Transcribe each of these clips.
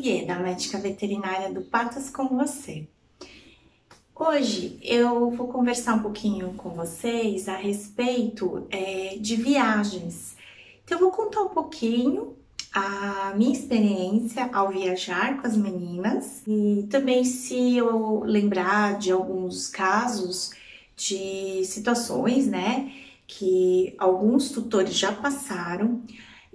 Ieda, médica veterinária do Patas com você. Hoje eu vou conversar um pouquinho com vocês a respeito de viagens. Então eu vou contar um pouquinho a minha experiência ao viajar com as meninas e também se eu lembrar de alguns casos de situações, né, que alguns tutores já passaram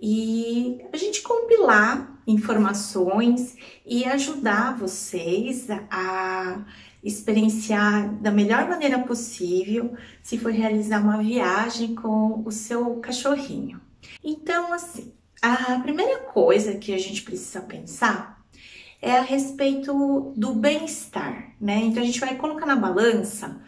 e a gente compilar informações e ajudar vocês a experienciar da melhor maneira possível se for realizar uma viagem com o seu cachorrinho. Então, assim, a primeira coisa que a gente precisa pensar é a respeito do bem-estar, né? Então, a gente vai colocar na balança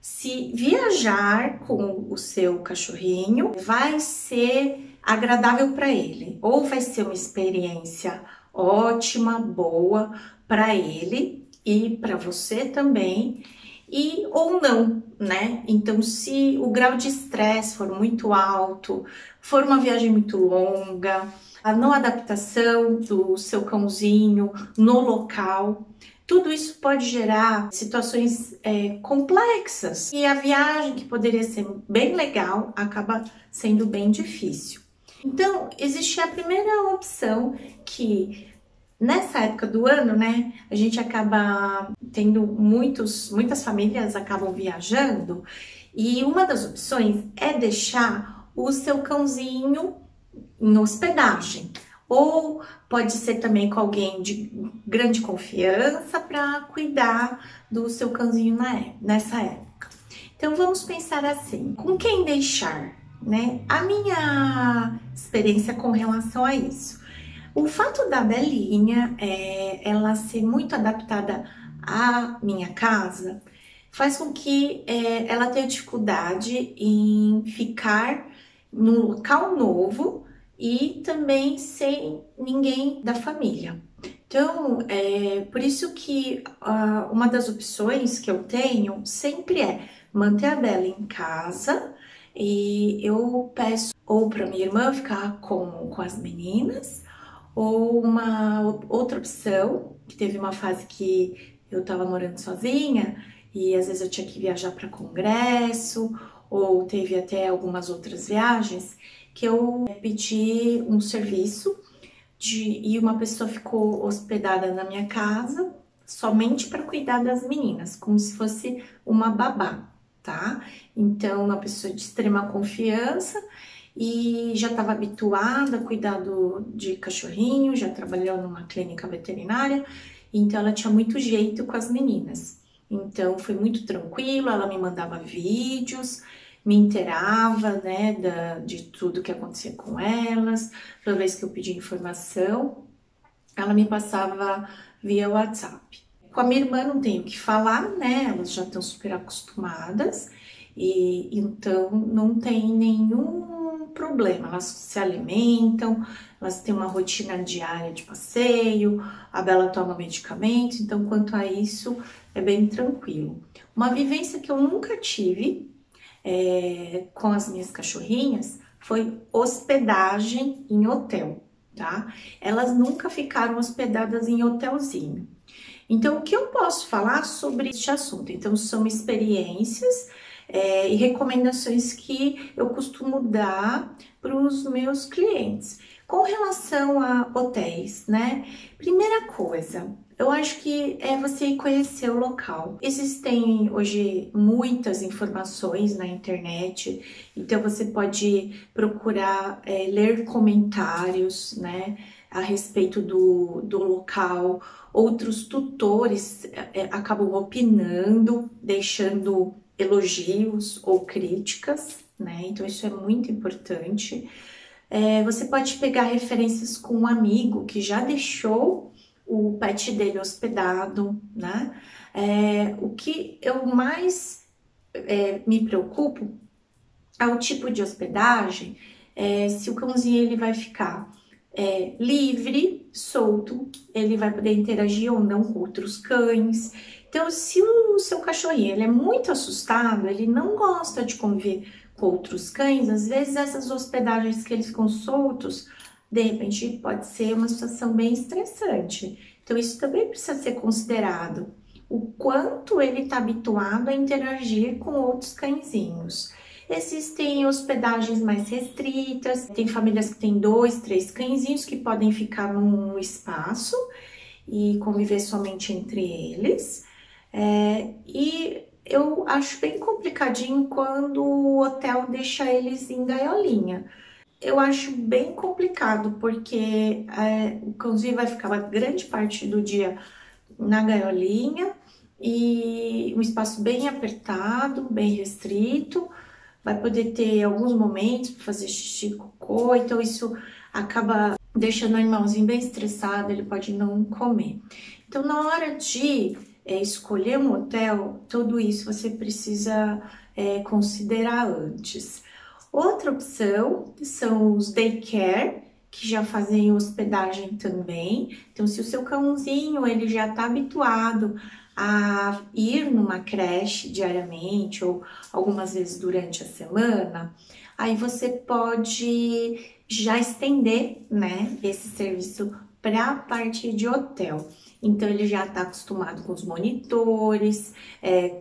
se viajar com o seu cachorrinho vai ser agradável para ele, ou vai ser uma experiência ótima, boa para ele e para você também, e ou não, né? Então, se o grau de estresse for muito alto, for uma viagem muito longa, a não adaptação do seu cãozinho no local, tudo isso pode gerar situações complexas e a viagem, que poderia ser bem legal, acaba sendo bem difícil. Então, existe a primeira opção que nessa época do ano, né, a gente acaba tendo muitas famílias acabam viajando e uma das opções é deixar o seu cãozinho em hospedagem. Ou pode ser também com alguém de grande confiança para cuidar do seu cãozinho nessa época. Então vamos pensar assim, com quem deixar, né? A minha experiência com relação a isso. O fato da Belinha, ela ser muito adaptada à minha casa, faz com que ela tenha dificuldade em ficar num local novo e também sem ninguém da família. Então, por isso que uma das opções que eu tenho sempre é manter a Bela em casa e eu peço ou para minha irmã ficar com as meninas, ou uma outra opção, que teve uma fase que eu estava morando sozinha e às vezes eu tinha que viajar para congresso, ou teve até algumas outras viagens, que eu pedi um serviço e uma pessoa ficou hospedada na minha casa somente para cuidar das meninas, como se fosse uma babá, tá? Então, uma pessoa de extrema confiança e já estava habituada a cuidar de cachorrinho, já trabalhou numa clínica veterinária, então ela tinha muito jeito com as meninas. Então, foi muito tranquilo, ela me mandava vídeos, me inteirava, né, de tudo que acontecia com elas. Toda vez que eu pedia informação, ela me passava via WhatsApp. Com a minha irmã não tenho o que falar, né, elas já estão super acostumadas e então não tem nenhum problema. Elas se alimentam, elas têm uma rotina diária de passeio, a Bela toma medicamento, então quanto a isso é bem tranquilo. Uma vivência que eu nunca tive com as minhas cachorrinhas foi hospedagem em hotel, tá? Elas nunca ficaram hospedadas em hotelzinho. Então, o que eu posso falar sobre este assunto? Então, são experiências e recomendações que eu costumo dar para os meus clientes. Com relação a hotéis, né? Primeira coisa, eu acho que é você conhecer o local. Existem hoje muitas informações na internet, então você pode procurar ler comentários, né, a respeito do local. Outros tutores acabam opinando, deixando elogios ou críticas, né? Então isso é muito importante. Você pode pegar referências com um amigo que já deixou o pet dele hospedado, né? O que eu mais me preocupo é o tipo de hospedagem, se o cãozinho ele vai ficar livre, solto, ele vai poder interagir ou não com outros cães. Então, se o seu cachorrinho ele é muito assustado, ele não gosta de conviver com outros cães, às vezes essas hospedagens que eles ficam soltos de repente pode ser uma situação bem estressante. Então, isso também precisa ser considerado. O quanto ele está habituado a interagir com outros cãezinhos. Existem hospedagens mais restritas, tem famílias que têm 2, 3 cãezinhos que podem ficar num espaço e conviver somente entre eles. E eu acho bem complicadinho quando o hotel deixa eles em gaiolinha. Eu acho bem complicado, porque o cãozinho vai ficar uma grande parte do dia na gaiolinha e um espaço bem apertado, bem restrito. Vai poder ter alguns momentos para fazer xixi e cocô, então isso acaba deixando o animalzinho bem estressado, ele pode não comer. Então, na hora de escolher um hotel, tudo isso você precisa considerar antes. Outra opção são os daycare, que já fazem hospedagem também. Então, se o seu cãozinho ele já está habituado a ir numa creche diariamente ou algumas vezes durante a semana, aí você pode já estender, né, esse serviço para a parte de hotel. Então, ele já está acostumado com os monitores,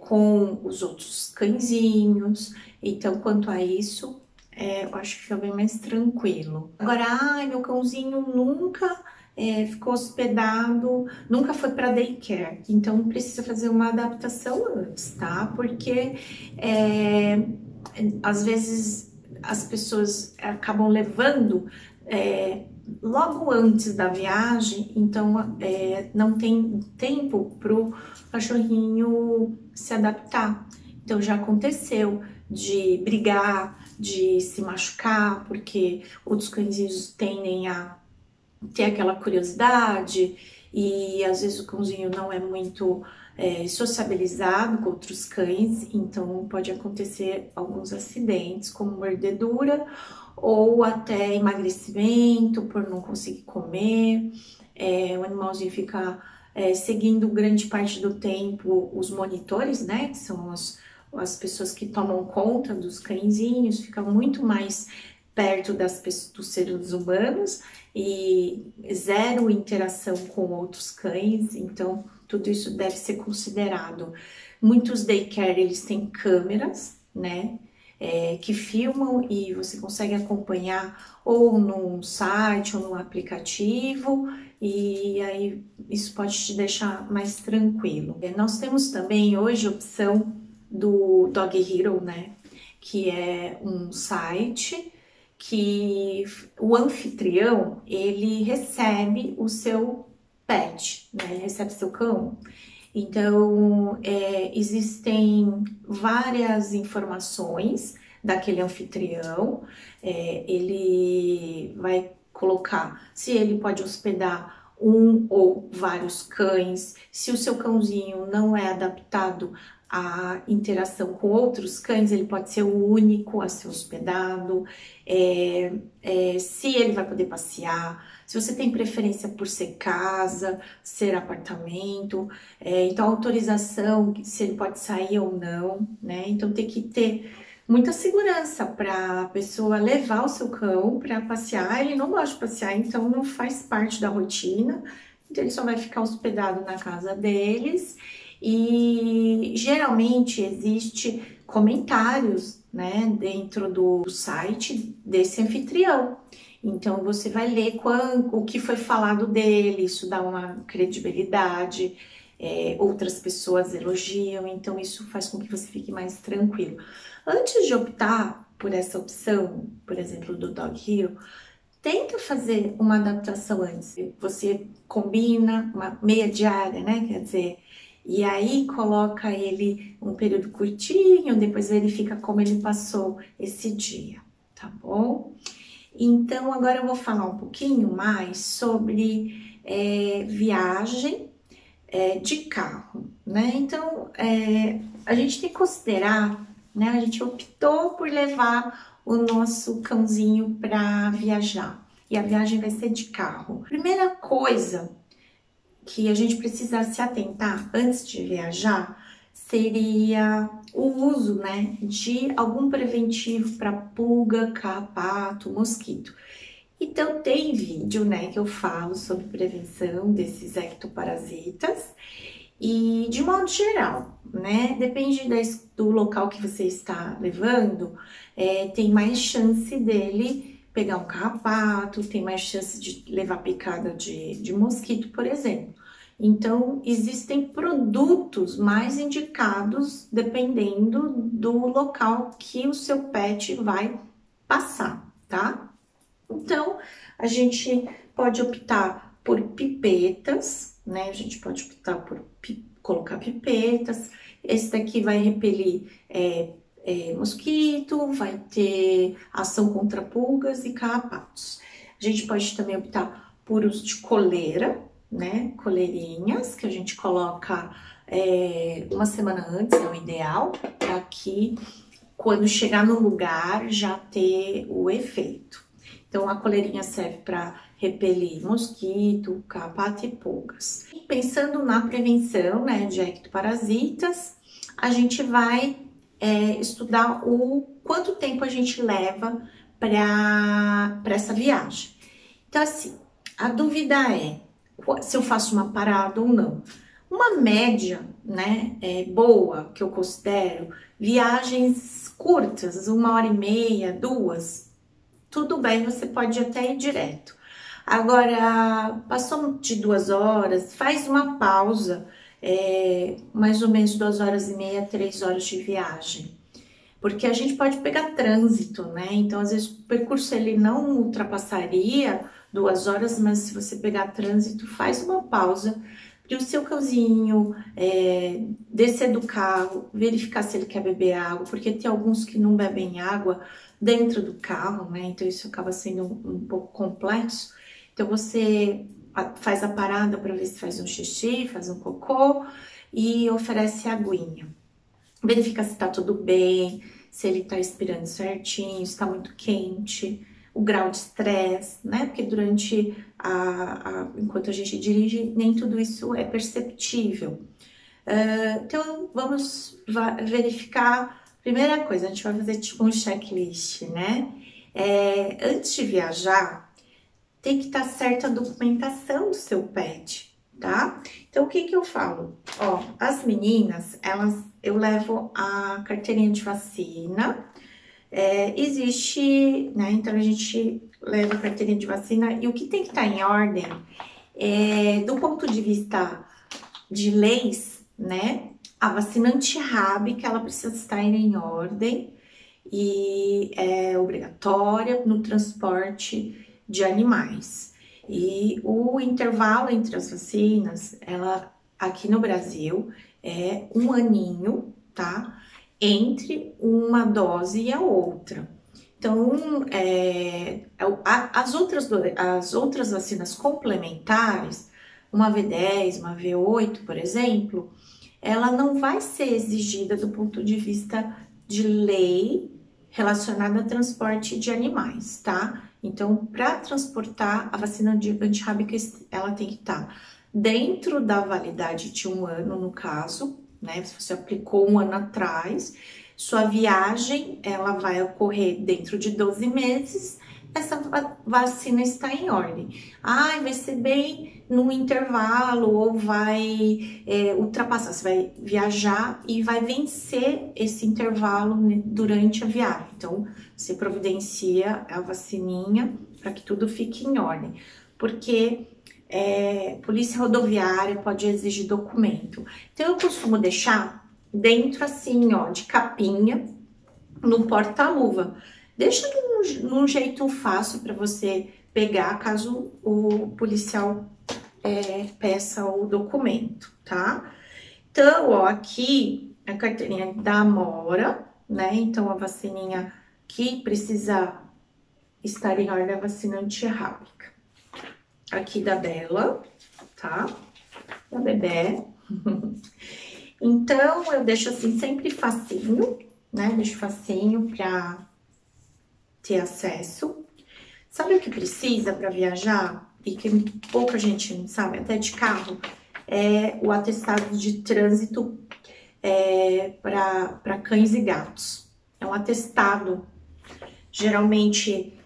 com os outros cãezinhos. Então, quanto a isso, eu acho que fica bem mais tranquilo. Agora, meu cãozinho nunca ficou hospedado, nunca foi para daycare. Então, precisa fazer uma adaptação antes, tá? Porque, às vezes, as pessoas acabam levando logo antes da viagem, então não tem tempo para o cachorrinho se adaptar. Então já aconteceu de brigar, de se machucar, porque outros cãezinhos tendem a ter aquela curiosidade e às vezes o cãozinho não é muito sociabilizado com outros cães, então pode acontecer alguns acidentes, como mordedura ou até emagrecimento por não conseguir comer. O animalzinho fica seguindo grande parte do tempo os monitores, né, que são as pessoas que tomam conta dos cãezinhos, fica muito mais perto dos seres humanos e zero interação com outros cães, então tudo isso deve ser considerado. Muitos daycare, eles têm câmeras, né, que filmam e você consegue acompanhar ou num site ou num aplicativo, e aí isso pode te deixar mais tranquilo. Nós temos também hoje a opção do Dog Hero, né, que é um site que o anfitrião, ele recebe o seu pet, né? Ele recebe seu cão. Então, existem várias informações daquele anfitrião. Ele vai colocar se ele pode hospedar um ou vários cães, se o seu cãozinho não é adaptado à interação com outros cães, ele pode ser o único a ser hospedado, se ele vai poder passear, se você tem preferência por ser casa, ser apartamento, então a autorização, se ele pode sair ou não, né? Então tem que ter muita segurança para a pessoa levar o seu cão para passear. Ele não gosta de passear, então não faz parte da rotina, então ele só vai ficar hospedado na casa deles. E geralmente existe comentários, né, dentro do site desse anfitrião. Então você vai ler o que foi falado dele, isso dá uma credibilidade, outras pessoas elogiam, então isso faz com que você fique mais tranquilo. Antes de optar por essa opção, por exemplo, do Dog Hero, tenta fazer uma adaptação antes. Você combina uma meia diária, né? Quer dizer, e aí coloca ele um período curtinho, depois verifica como ele passou esse dia, tá bom? Então, agora eu vou falar um pouquinho mais sobre viagem de carro, né? Então, a gente tem que considerar, né? A gente optou por levar o nosso cãozinho para viajar e a viagem vai ser de carro. Primeira coisa que a gente precisa se atentar antes de viajar seria o uso, né, de algum preventivo para pulga, carrapato, mosquito. Então, tem vídeo, né, que eu falo sobre prevenção desses ectoparasitas e de modo geral, né, depende do local que você está levando, tem mais chance dele pegar um carrapato, tem mais chance de levar picada de mosquito, por exemplo. Então, existem produtos mais indicados dependendo do local que o seu pet vai passar, tá? Então, a gente pode optar por pipetas, né? A gente pode optar por colocar pipetas. Esse daqui vai repelir mosquito, vai ter ação contra pulgas e carrapatos. A gente pode também optar por uso de coleira, né? Coleirinhas que a gente coloca uma semana antes, é o ideal, para que quando chegar no lugar já ter o efeito. Então, a coleirinha serve para repelir mosquito, carrapato e pulgas. E pensando na prevenção, né, de ectoparasitas, a gente vai estudar o quanto tempo a gente leva para essa viagem. Então, assim, a dúvida é se eu faço uma parada ou não. Uma média, né, boa, que eu considero, viagens curtas, 1h30, 2, tudo bem, você pode até ir direto. Agora, passou de 2 horas, faz uma pausa, mais ou menos 2h30, 3 horas de viagem. Porque a gente pode pegar trânsito, né? Então, às vezes, o percurso ele não ultrapassaria 2 horas, mas se você pegar trânsito, faz uma pausa para o seu cãozinho descer do carro, verificar se ele quer beber água, porque tem alguns que não bebem água dentro do carro, né? Então, isso acaba sendo um pouco complexo. Então, você faz a parada para ver se faz um xixi, faz um cocô e oferece aguinha. Verifica se tá tudo bem, se ele tá expirando certinho, se tá muito quente, o grau de estresse, né? Porque durante enquanto a gente dirige, nem tudo isso é perceptível. Então, vamos verificar. Primeira coisa, a gente vai fazer tipo um checklist, né? Antes de viajar, tem que estar certa a documentação do seu pet, tá? Então, o que que eu falo? Ó, as meninas, eu levo a carteirinha de vacina, existe, né? Então, a gente leva a carteirinha de vacina e o que tem que estar em ordem, do ponto de vista de leis, né? A vacina antirrábica, ela precisa estar em ordem e é obrigatória no transporte de animais. E o intervalo entre as vacinas, aqui no Brasil, é 1 aninho, tá? Entre uma dose e a outra. Então, as outras vacinas complementares, uma V10, uma V8, por exemplo, ela não vai ser exigida do ponto de vista de lei relacionada a transporte de animais, tá? Então, para transportar a vacina antirrábica, ela tem que estar dentro da validade de 1 ano, no caso, né? Se você aplicou 1 ano atrás, sua viagem, ela vai ocorrer dentro de 12 meses, essa vacina está em ordem. Vai ser bem no intervalo ou vai ultrapassar, você vai viajar e vai vencer esse intervalo durante a viagem. Então, você providencia a vacininha para que tudo fique em ordem. Porque polícia rodoviária pode exigir documento. Então, eu costumo deixar dentro assim, ó, de capinha, no porta-luva. Deixa num jeito fácil para você pegar caso o policial peça o documento, tá? Então, ó, aqui a carteirinha da Amora, né? Então, a vacininha que precisa estar em ordem é a vacina antirrábica. Aqui da Bela, tá? Da Bebé. Então, eu deixo assim sempre facinho, né? Deixo facinho pra ter acesso. Sabe o que precisa para viajar? E que pouca gente não sabe, até de carro, é o atestado de trânsito para cães e gatos. É um atestado, geralmente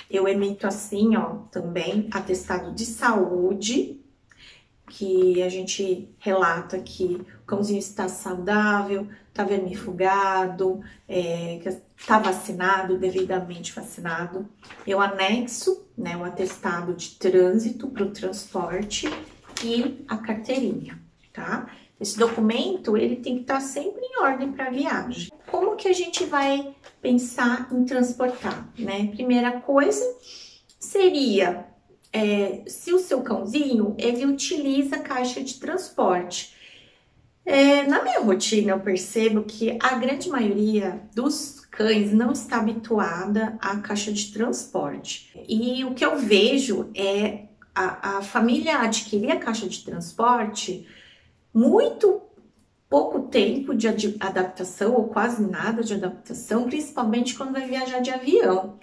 Eu emito assim, ó, também atestado de saúde, que a gente relata que o cãozinho está saudável, está vermifugado, que está vacinado, devidamente vacinado. Eu anexo, né, o atestado de trânsito para o transporte e a carteirinha, tá? Esse documento, ele tem que estar sempre em ordem para a viagem. Como que a gente vai pensar em transportar, né? Primeira coisa seria, se o seu cãozinho, ele utiliza caixa de transporte. Na minha rotina, eu percebo que a grande maioria dos cães não está habituada à caixa de transporte. E o que eu vejo é a família adquirir a caixa de transporte muito pouco tempo de adaptação, ou quase nada de adaptação, principalmente quando vai viajar de avião,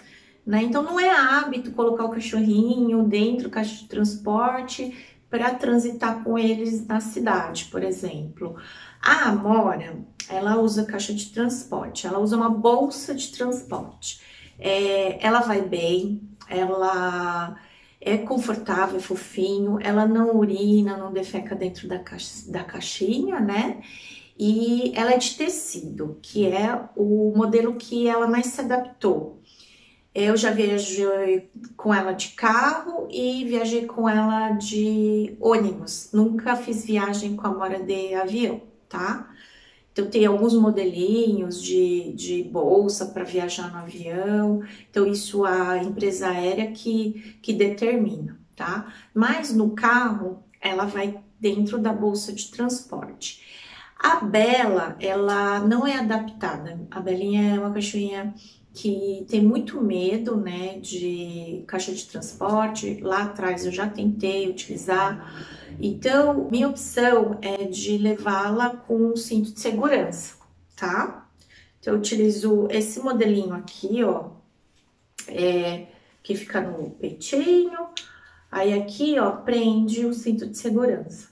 né? Então não é hábito colocar o cachorrinho dentro da caixa de transporte para transitar com eles na cidade, por exemplo. A Amora, ela usa caixa de transporte, ela usa uma bolsa de transporte. Ela vai bem, ela é confortável, é fofinho, ela não urina, não defeca dentro da caixinha, né? E ela é de tecido, que é o modelo que ela mais se adaptou. Eu já viajei com ela de carro e viajei com ela de ônibus. Nunca fiz viagem com a Amora de avião, tá? Então, tem alguns modelinhos de bolsa para viajar no avião. Então, isso a empresa aérea que determina, tá? Mas no carro, ela vai dentro da bolsa de transporte. A Bela, ela não é adaptada. A Belinha é uma cachorrinha que tem muito medo, né, de caixa de transporte. Lá atrás eu já tentei utilizar. Então, minha opção é de levá-la com um cinto de segurança, tá? Então, eu utilizo esse modelinho aqui, ó, que fica no peitinho. Aí aqui, ó, prende o cinto de segurança.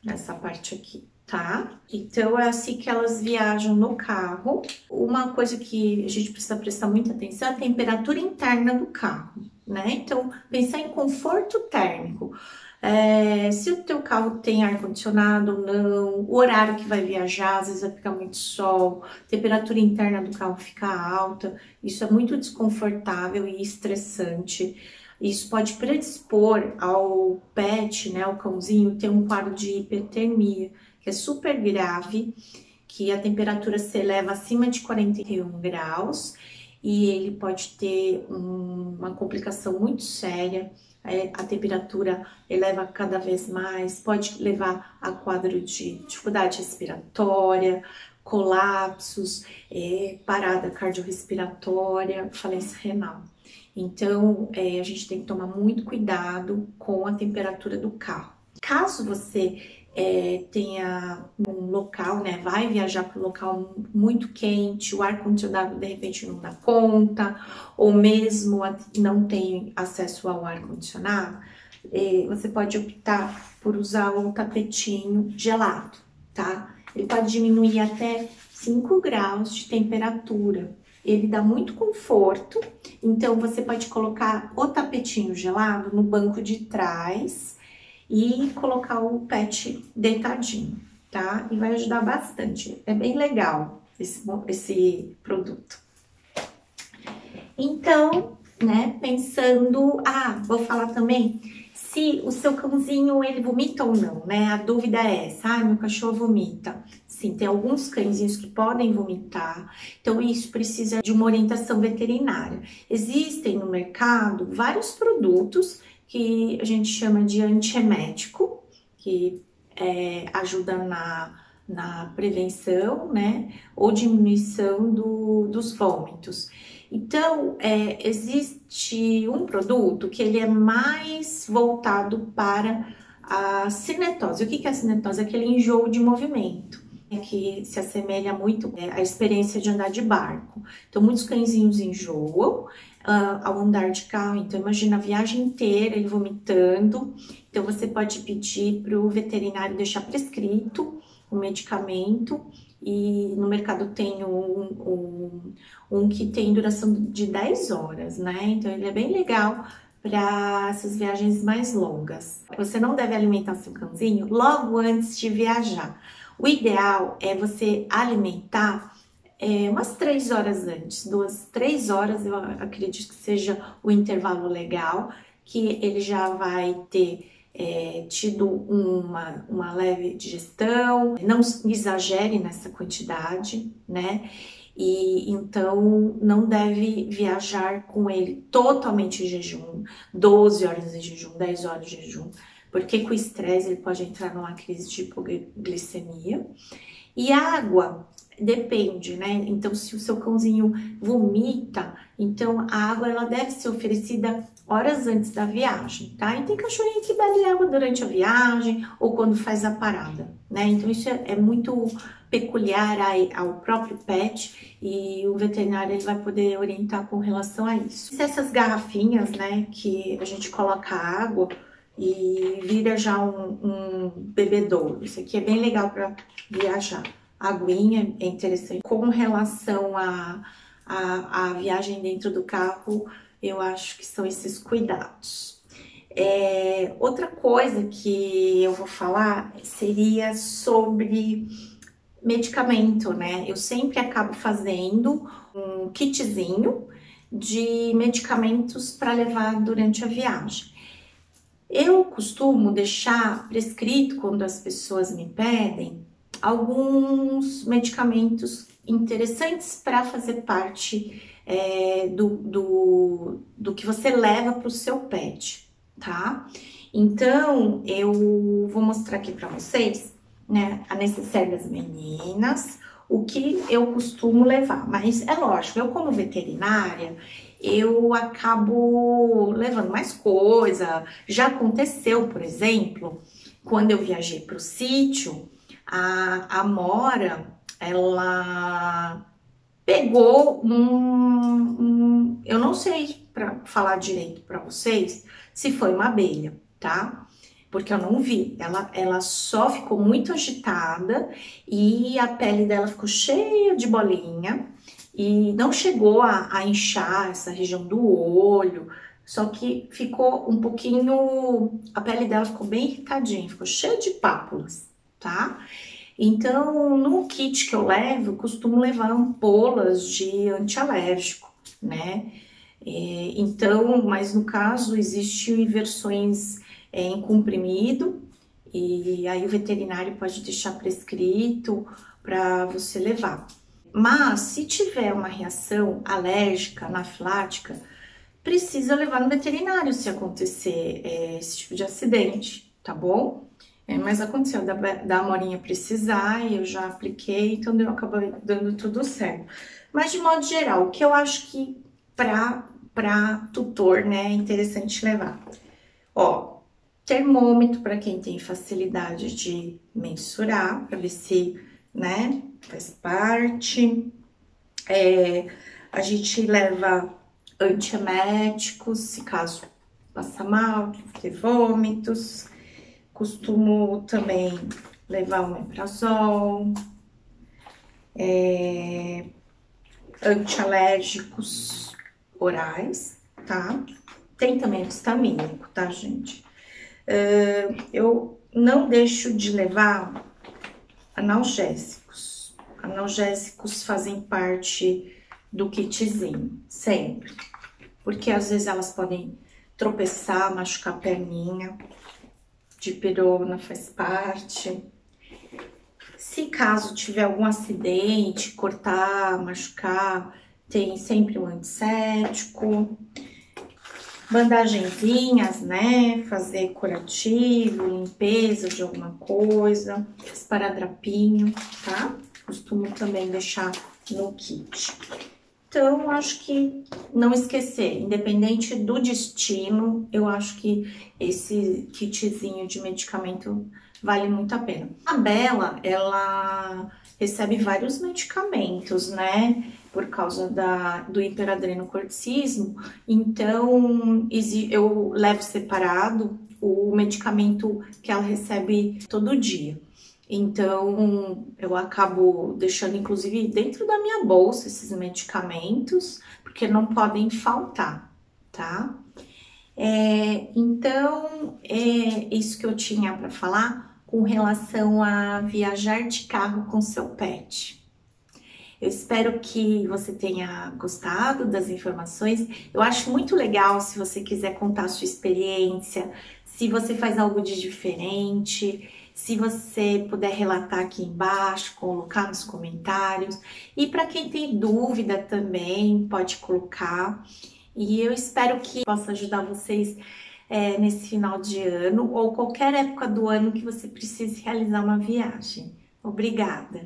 Nessa parte aqui, tá? Então, é assim que elas viajam no carro. Uma coisa que a gente precisa prestar muita atenção é a temperatura interna do carro, né? Então, pensar em conforto térmico. Se o teu carro tem ar-condicionado ou não, o horário que vai viajar, às vezes vai ficar muito sol, a temperatura interna do carro fica alta, isso é muito desconfortável e estressante. Isso pode predispor ao pet, né, ao cãozinho, ter um quadro de hipertermia, que é super grave, que a temperatura se eleva acima de 41 graus e ele pode ter uma complicação muito séria. A temperatura eleva cada vez mais, pode levar a quadro de dificuldade respiratória, colapsos, parada cardiorrespiratória, falência renal. Então, a gente tem que tomar muito cuidado com a temperatura do carro. Caso você tenha um local, né, vai viajar para um local muito quente, o ar-condicionado de repente não dá conta, ou mesmo não tem acesso ao ar-condicionado, você pode optar por usar um tapetinho gelado, tá? Ele pode diminuir até 5 graus de temperatura. Ele dá muito conforto, então você pode colocar o tapetinho gelado no banco de trás e colocar o pet deitadinho, tá? E vai ajudar bastante. É bem legal esse produto. Então, né, pensando... vou falar também se o seu cãozinho, ele vomita ou não, né? A dúvida é essa, meu cachorro vomita. Sim, tem alguns cãezinhos que podem vomitar, então isso precisa de uma orientação veterinária. Existem no mercado vários produtos que a gente chama de antiemético, que ajuda na prevenção, né, ou diminuição dos vômitos. Então, existe um produto que ele é mais voltado para a cinetose. O que é a cinetose? É aquele enjoo de movimento, que se assemelha muito à experiência de andar de barco. Então, muitos cãezinhos enjoam ao andar de carro. Então, imagina a viagem inteira ele vomitando. Então, você pode pedir para o veterinário deixar prescrito o medicamento, e no mercado tem um que tem duração de 10 horas, né? Então ele é bem legal para essas viagens mais longas. Você não deve alimentar seu cãozinho logo antes de viajar. O ideal é você alimentar umas 3 horas antes, 2, 3 horas eu acredito que seja o intervalo legal, que ele já vai ter tido uma leve digestão, não exagere nessa quantidade, né? E então não deve viajar com ele totalmente em jejum, 12 horas de jejum, 10 horas de jejum, porque com o estresse ele pode entrar numa crise de hipoglicemia. E água, depende, né? Então, se o seu cãozinho vomita, então a água ela deve ser oferecida horas antes da viagem, tá? E tem cachorrinho que bebe água durante a viagem ou quando faz a parada, né? Então, isso é muito peculiar ao próprio pet e o veterinário ele vai poder orientar com relação a isso. Essas garrafinhas, né, que a gente coloca água e vira já um bebedouro. Isso aqui é bem legal para viajar. A aguinha é interessante. Com relação à viagem dentro do carro, eu acho que são esses cuidados. Outra coisa que eu vou falar seria sobre medicamento, né? Eu sempre acabo fazendo um kitzinho de medicamentos para levar durante a viagem. Eu costumo deixar prescrito, quando as pessoas me pedem, alguns medicamentos interessantes para fazer parte do que você leva para o seu pet, tá? Então, eu vou mostrar aqui para vocês, né, a necessaire das meninas, o que eu costumo levar. Mas é lógico, eu como veterinária, eu acabo levando mais coisa. Já aconteceu, por exemplo, quando eu viajei para o sítio, a Amora, ela pegou eu não sei para falar direito para vocês se foi uma abelha, tá? Porque eu não vi. Ela só ficou muito agitada e a pele dela ficou cheia de bolinha e não chegou a inchar essa região do olho, só que ficou um pouquinho, a pele dela ficou bem irritadinha, ficou cheia de pápulas, tá? Então, no kit que eu levo, eu costumo levar ampolas de antialérgico, né? Então, mas no caso, existem versões em comprimido, e aí o veterinário pode deixar prescrito para você levar. Mas, se tiver uma reação alérgica, anafilática, precisa levar no veterinário se acontecer esse tipo de acidente, tá bom? Mas aconteceu da Amorinha precisar e eu já apliquei, então eu acabei dando tudo certo. Mas de modo geral, o que eu acho que para tutor, né, é interessante levar. Ó, termômetro para quem tem facilidade de mensurar, para ver se, né, faz parte. A gente leva antieméticos, se caso passar mal, ter vômitos. Costumo também levar um omeprazol, antialérgicos orais, tá? Tem também anti-histamínico, tá, gente? Eu não deixo de levar analgésicos. Analgésicos fazem parte do kitzinho, sempre. Porque às vezes elas podem tropeçar, machucar a perninha. Dipirona faz parte. Se caso tiver algum acidente, cortar, machucar, tem sempre um antisséptico. Bandagenzinhas, né? Fazer curativo, limpeza de alguma coisa. Esparadrapinho, tá? Costumo também deixar no kit. Então, acho que não esquecer, independente do destino, eu acho que esse kitzinho de medicamento vale muito a pena. A Bela, ela recebe vários medicamentos, né? Por causa do hiperadrenocorticismo, então eu levo separado o medicamento que ela recebe todo dia. Então, eu acabo deixando, inclusive, dentro da minha bolsa esses medicamentos, porque não podem faltar, tá? Então, é isso que eu tinha para falar com relação a viajar de carro com seu pet. Eu espero que você tenha gostado das informações. Eu acho muito legal se você quiser contar a sua experiência, se você faz algo de diferente, se você puder relatar aqui embaixo, colocar nos comentários. E para quem tem dúvida também, pode colocar. E eu espero que possa ajudar vocês nesse final de ano ou qualquer época do ano que você precise realizar uma viagem. Obrigada!